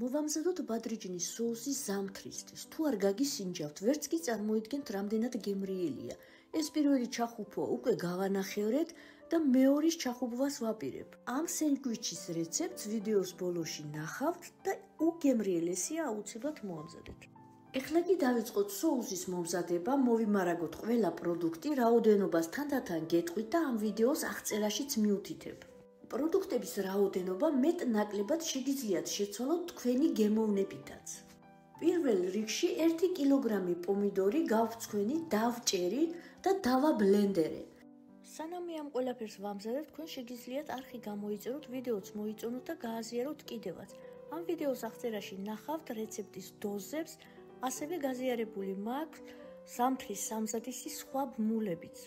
მოვამზადოთ ბადრიჯნის соуსის ზამთრისთვის. თუ არ გაგისინჯავთ, ვერც კი წარმოიდგენთ, რამდენად გემრიელია. ეს პირველი ჩახუფვა უკვე გავანახევრეთ და მეორის ჩახუბვას ვაპირებ. ამ სენდვიჩის რეცეპტს ვიდეოს ბოლოში ნახავთ და უგემრიელესია აუცილებლად მოამზადეთ. ეხლა კი დავიწყოთ соуსის მომზადება, მოვიმარაგოთ ყველა პროდუქტი, რაოდენობას თანდათან გეტყვით და ამ ვიდეოს აღწერაშიც მიუთითებ. პროდუქტების რაოდენობა მეტ-ნაკლებად შეგიძლიათ შეცვალოთ თქვენი გემოვნებითაც. პირველ რიგში 1 კილოგრამი პომიდორი გავწქვენი, დავჭერი და დავაბლენდერე. სანამ მე ამ ყველაფერს ვამზადებ, თქვენ შეგიძლიათ არხი გამოიწეროთ, ვიდეოც მოიწონოთ და გააზიაროთ კიდევაც. ამ ვიდეოს აღწერაში ნახავთ რეცეპტის დოზებს, ასევე გაზიარებული მაქვს ზამთრის სამზადისი სხვა ბმულებიც.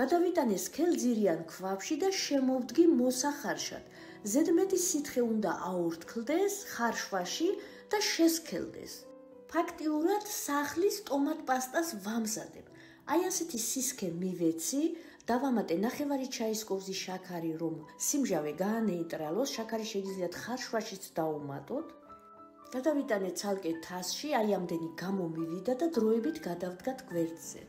გადავიტანე სქელძირიან ქვაბში და შემოვდგი მოსახარშად. ზედმეტი სითხე უნდა აორთქლდეს ხარშვაში და შესქელდეს. ფაქტიურად სახლის ტომატ პასტას ვამზადებ. აი ასეთი სისქე მივეცი, დავამატე ნახევარი ჩაის კოვზი შაქარი, რომ სიმჟავე გაანეიტრალოს, შაქარი შეგიძლიათ ხარშვაშიც დაუმატოთ. გადავიტანე ცალკე თასში, აი ამდენი გამომივიდა და დროებით გადავდგათ გვერდზე.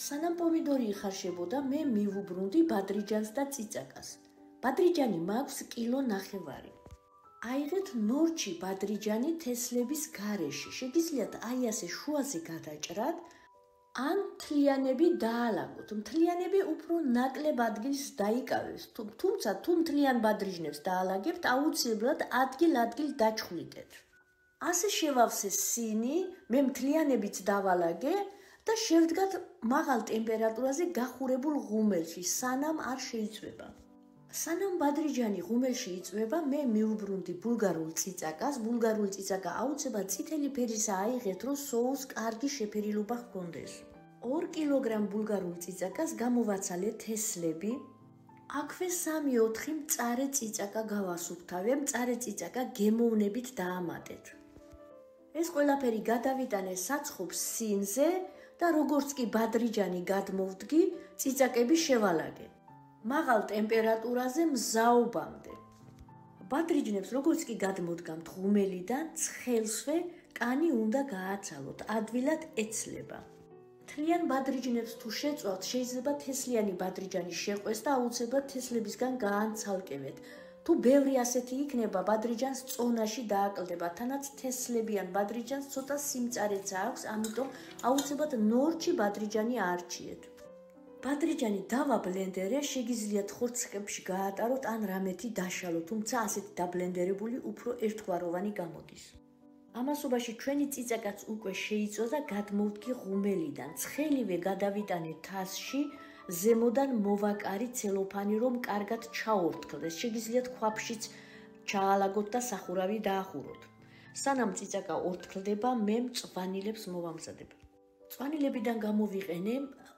სანამ პომიდორი იხარშებოდა, მე მივუბრუნდი ბადრიჯანს და წიწაკას. ბადრიჯანი მაქვს 1,5 კილო. აიღეთ ნორჩი ბადრიჯანი თესლების გარეშე. შეგიძლიათ აი ასე შუაზე გადაჭრათ, ან მთლიანები დაალაგოთ. მთლიანები უფრო ნაკლებ ადგილს დაიკავებს. თუმცა თუ მთლიან ბადრიჯნებს დაალაგებთ, აუცილებლად ადგილ-ადგილ დაჩხვლიდეთ. ასე შევავსე სინი, მე მთლიანებიც დავალაგე და შევდგათ მაღალ ტემპერატურაზე გახურებულ ღუმელში, სანამ არ შეიწვება. სანამ ბადრიჯანი ღუმელში იწვება, მე მივუბრუნდი ბულგარულ წიწაკას. ბულგარული წიწაკა აუცილებლად წითელი ფერისა აიღეთ, რომ соус კარგი შეფერილობა ჰქონდეს. 2 კილოგრამ ბულგარულ წიწაკას გამოვაცალე თესლები. აქვე 3-4 მწარე წიწაკა გავასუფთავე, მწარე წიწაკა გემოვნებით დაამატეთ. ეს ყველაფერი გადავიტანე საცხობ სინზე და როგორც კი ბადრიჯანი გადმოვდგი, წიწაკები შევალაგე. მაღალ ტემპერატურაზე მზაობამდე. ბადრიჯნებს როგორც კი გადმოდგამთ ღუმელიდან, ცხელსვე კანი უნდა გააცალოთ, ადვილად ეცლება. მთლიან ბადრიჯნებს თუ შეწვალთ, შეიძლება თესლიანი ბადრიჯანი შეყვეს და აუცილებლად თესლებისგან გაანცალკევეთ. თუ ბევრი ასეთი იქნება, ბადრიჯანს წონაში დააკლდება, თანაც თესლებიან ბადრიჯანს ცოტა სიმწარეც აქვს, ამიტომ აუცილებლად ნორჩი ბადრიჯანი არჩიეთ. ბადრიჯანი დავაბლენდერე, შეგიძლიათ ხორცხებში გაატაროთ ან რამეთი დაშალოთ, თუმცა ასეთი დაბლენდერებული უფრო ერთგვაროვანი გამოდის. ამასობაში ჩვენი წიწაკაც უკვე შეიწვა და გადმოვდგი ღუმელიდან. ცხელივე გადავიტანე თასში, ზემოდან მოვაკარი ცელოფანი, რომ კარგად ჩაორთქლდეს. შეგიძლიათ ქვაბშიც ჩაალაგოთ და სახურავი დაახუროთ. სანამ წიწაკა ორთქლდება, მე მწვანილებს მოვამზადებ. მწვანილებიდან გამოვიყენე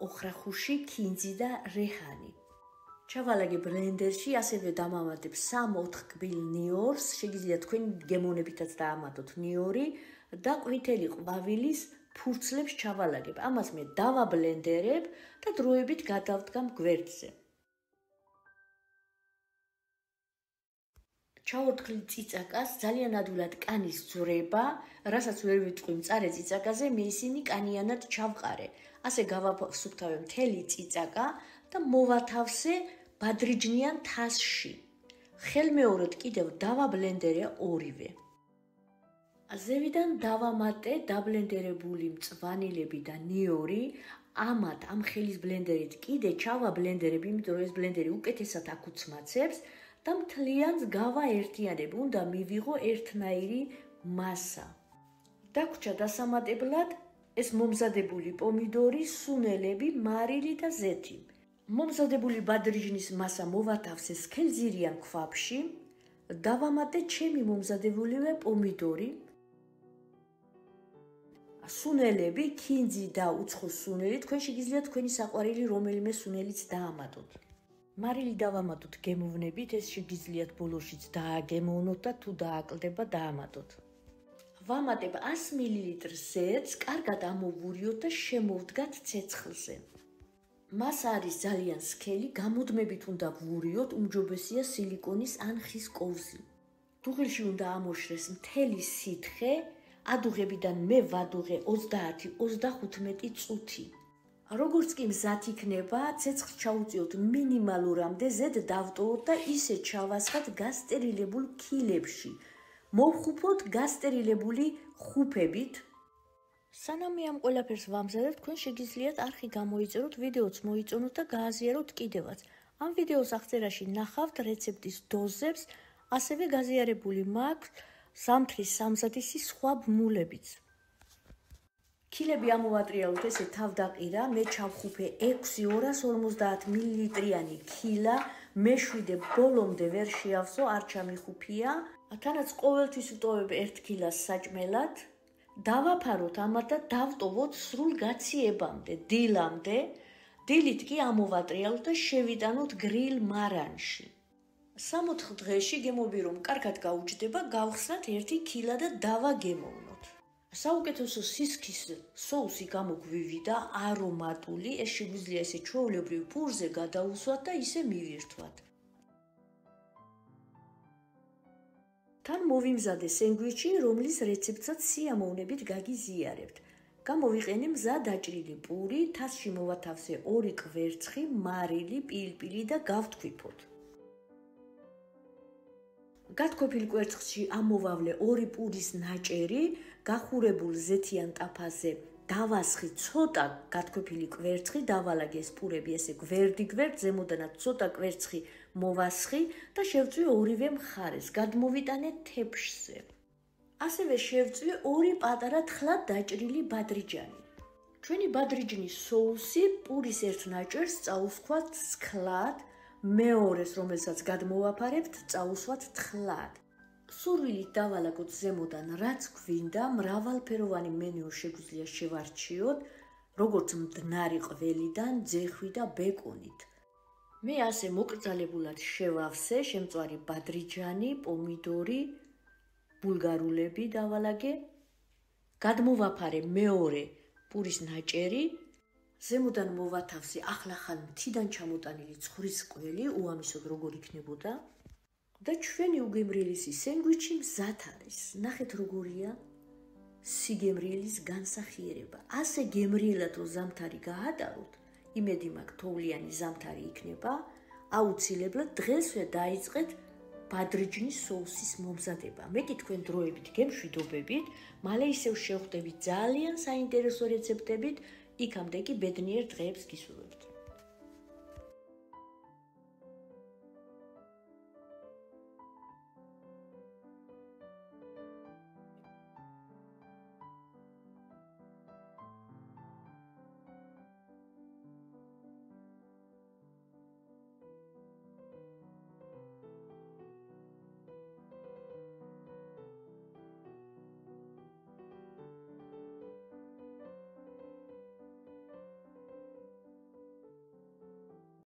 ოხრახუში, ქინძი და რეჰანი. ჩავალაგე ბლენდერში, ასევე დამამატებ 3-4 კბილ ნიორს, შეგიძლიათ თქვენი გემოვნებითაც დაამატოთ ნიორი და ყვითელი ყვავილის ფურცლებს ჩავალაგებ. ამას მე დავაბლენდერებ და დროებით გადავდგამ გვერდზე. ჩაორთქლი წიწაკას ძალიან ადვილად კანის ძვრება, რასაც ვერ ვიტყვი მწარე წიწაკაზე, მე ისინი კანიანად ჩავყარე. ასე გავასუფთავე მთელი წიწაკა და მოვათავსე ბადრიჯნიან თასში. ხელმეორედ კიდევ დავაბლენდერე ორივე. ზევიდან დავამატე დაბლენდერებული მწვანილები და ნიორი. ამ ხელის ბლენდერით კიდე ჩავაბლენდერებ, იმიტომ რომ ეს ბლენდერი უკეთესად აკუცმაცებს და მთლიანს გავაერთიანებ, უნდა მივიღო ერთნაირი მასა. დაგვრჩა დასამატებლად ეს მომზადებული პომიდორი, სუნელები, მარილი და ზეთი. მომზადებული ბადრიჯნის მასა მოვათავსე სქელძირიან ქვაბში, დავამატე ჩემი მომზადებულივე პომიდორი, სუნელები, ქინძი და უცხო სუნელი, თქვენ შეგიძლიათ თქვენი საყვარელი რომელიმე სუნელიც დაამატოთ. მარილი დავამატოთ გემოვნებით, ეს შეგიძლიათ ბოლოშიც დააგემოვნოთ და თუ დააკლდება დაამატოთ. ვამატებ 100 მლ ზეთს, კარგად ამოვურიოთ და შემოვდგათ ცეცხლზე. მას არის ძალიან სქელი, გამუდმებით უნდა ვურიოთ, უმჯობესია სილიკონის ან ხის კოვზი. დუღილში უნდა ამოშრეს მთელი სითხე, ადუღებიდან მე ვადუღე 30-35 წუთი. როგორც კი მზად იქნება, ცეცხლს ჩაუწიოთ მინიმალურამდე, ზედ დავტოვოთ და ისე ჩავასხათ გასტერილებულ ქილებში. მოვხუფოთ გასტერილებული ხუფებით. სანამ მე ამ ყველაფერს ვამზადებ, თქვენ შეგიძლიათ არხი გამოიწეროთ, ვიდეოც მოიწონოთ და გააზიაროთ კიდევაც. ამ ვიდეოს აღწერაში ნახავთ რეცეპტის დოზებს, ასევე გაზიარებული მაქვს ზამთრის სამზადისი სხვა ბმულებიც. ქილები ამოვატრიალოთ ესე თავდაყირა, მე ჩავხუფე 6 250 მლ-იანი ქილა, მეშვიდე ბოლომდე ვერ შეავსო, არ ჩამიხუფია. თანაც ყოველთვის ვტოვებ 1 ქილას საჭმელად. დავაფაროთ ამათ და დავტოვოთ სრულ გაციებამდე, დილამდე. დილით კი ამოვატრიალოთ და შევიტანოთ გრილ მარანში. 3-4 დღეში გემოვი რომ კარგად გაუჭდება, გავხსნათ 1 ქილა და დავაგემოვნოთ. საუკეთესო სისქის соуსი გამოგვივიდა, არომატული, ეს შეგვიძლია ესე ჩვეულებრივ ფურზე გადაუსვათ და ისე მივირთვათ. თან მოვიმზადე სენდვიჩი, რომლის რეცეპტსაც სიამოვნებით გაგიზიარებთ. გამოვიყენე მზად დაჭრილი პური, თასში მოვათავსე 2 კვერცხი, მარილი, პილპილი და გავთქვიფოთ. გათქვეფილ კვერცხში ამოვავლე 2 პურის ნაჭერი, გახურებულ ზეთიან ტაფაზე დავასხი ცოტა გათქვეფილი კვერცხი, დავალაგე ეს პურები ესე გვერდ-გვერდ, ზემოდანაც ცოტა კვერცხი მოვასხი და შევწვი ორივე მხარეს, გადმოვიტანე თეფშზე. ასევე შევწვი 2 პატარა თხლად დაჭრილი ბადრიჯანი. ჩვენი ბადრიჯნის соуსი პურის ერთ ნაჭერს წაუსვათ სქლად, მეორეს, რომელსაც გადმოვაფარებთ, წაუსვათ თხლად. სურვილით დავალაგოთ ზემოდან რაც გვინდა, მრავალფეროვანი მენიუ შეგვიძლია შევარჩიოთ, როგორც მდნარი ყველიდან, ძეხვი და ბეკონით. მე ასე მოკრძალებულად შევავსე შემწვარი ბადრიჯანი, პომიდორი, ბულგარულები დავალაგე, გადმოვაფარე მეორე პურის ნაჭერი, ზემოდან მოვათავსე ახლახან მთიდან ჩამოტანილი ცხვრის ყველი, უამისოდ როგორ იქნებოდა. და ჩვენი უგემრიელისი სენდვიჩი მზად არის. ნახეთ როგორია სიგემრიელის განსახიერება. ასე გემრიელად რო ზამთარი გაატაროთ, იმედი მაქვს თოვლიანი ზამთარი იქნება, აუცილებლად დღესვე დაიწყეთ ბადრიჯნის соуსის მომზადება. მე კი თქვენ დროებით გემშვიდობებით, მალე ისევ შევხვდებით ძალიან საინტერესო რეცეპტებით, იქამდე კი ბედნიერ დღეებს გისურვებთ.